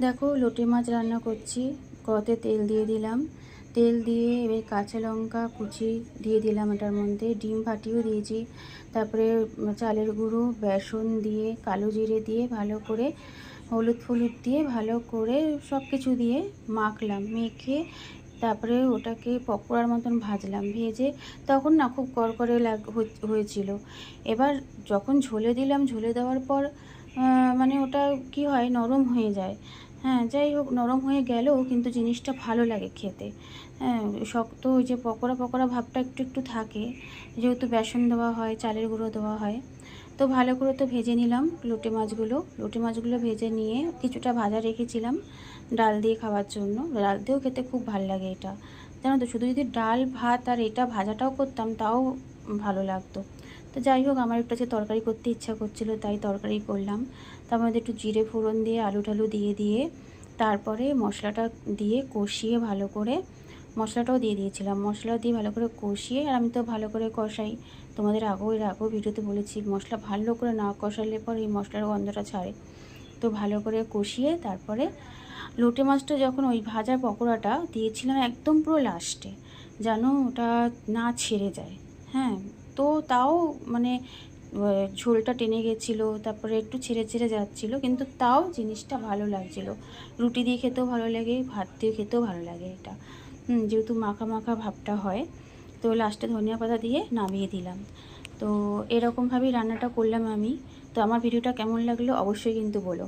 দেখো লোটে মাছ রান্না করছি। কড়াতে তেল দিয়ে দিলাম, তেল দিয়ে এবার কাঁচা লঙ্কা কুচি দিয়ে দিলাম, এটার মধ্যে ডিম ফাটিয়েও দিয়েছি। তারপরে চালের গুঁড়ো, বেসন দিয়ে, কালো জিরে দিয়ে ভালো করে, হলুদ ফলুদ দিয়ে ভালো করে সব কিছু দিয়ে মাখলাম। মেখে তারপরে ওটাকে পকোড়ার মতন ভাজলাম। ভেজে তখন না খুব কড়কড়ে হয়েছিল। এবার যখন ঝোলে দিলাম, ঝোলে দেওয়ার পর মানে ওটা কি হয়, নরম হয়ে যায়। হ্যাঁ, যাই হোক, নরম হয়ে গেলেও কিন্তু জিনিসটা ভালো লাগে খেতে। হ্যাঁ, শক্ত ওই যে পকোড়া পকোড়া ভাবটা একটু একটু থাকে, যেহেতু বেসন দেওয়া হয়, চালের গুঁড়ো দেওয়া হয়। তো ভালো করে তো ভেজে নিলাম লোটে মাছগুলো ভেজে নিয়ে কিছুটা ভাজা রেখেছিলাম ডাল দিয়ে খাওয়ার জন্য। ডাল দিয়েও খেতে খুব ভালো লাগে এটা, জানো তো। শুধু যদি ডাল ভাত আর এটা ভাজাটাও করতাম তাও ভালো লাগতো। তো যাই হোক, আমার একটু যে তরকারি করতে ইচ্ছা করছিল, তাই তরকারি করলাম। তার মধ্যে একটু জিরে ফোড়ন দিয়ে আলু টালু দিয়ে তারপরে মশলাটা দিয়ে কষিয়ে ভালো করে, মশলাটাও দিয়ে দিয়েছিলাম। মশলা দিয়ে ভালো করে কষিয়ে, আর আমি তো ভালো করে কষাই, তোমাদের এর আগেও ভিডিওতে বলেছি, মশলা ভালো করে না কষালে পর এই মশলার গন্ধটা ছাড়ে। তো ভালো করে কষিয়ে তারপরে লোটে মাছটা যখন ওই ভাজা পকোড়াটা দিয়েছিলাম একদম পুরো লাস্টে, যেন ওটা না ছেড়ে যায়। হ্যাঁ, তো তাও মানে ঝোলটা টেনে গেছিলো, তারপরে একটু ছেড়ে ছেড়ে যাচ্ছিলো, কিন্তু তাও জিনিসটা ভালো লাগছিলো। রুটি দিয়ে খেতেও ভালো লাগে, ভাত দিয়ে খেতেও ভালো লাগে এটা। যেহেতু মাখা মাখা ভাবটা হয়। তো লাস্টে ধনিয়া পাতা দিয়ে নামিয়ে দিলাম। তো এরকমভাবেই রান্নাটা করলাম আমি। তো আমার ভিডিওটা কেমন লাগলো অবশ্যই কিন্তু বলো।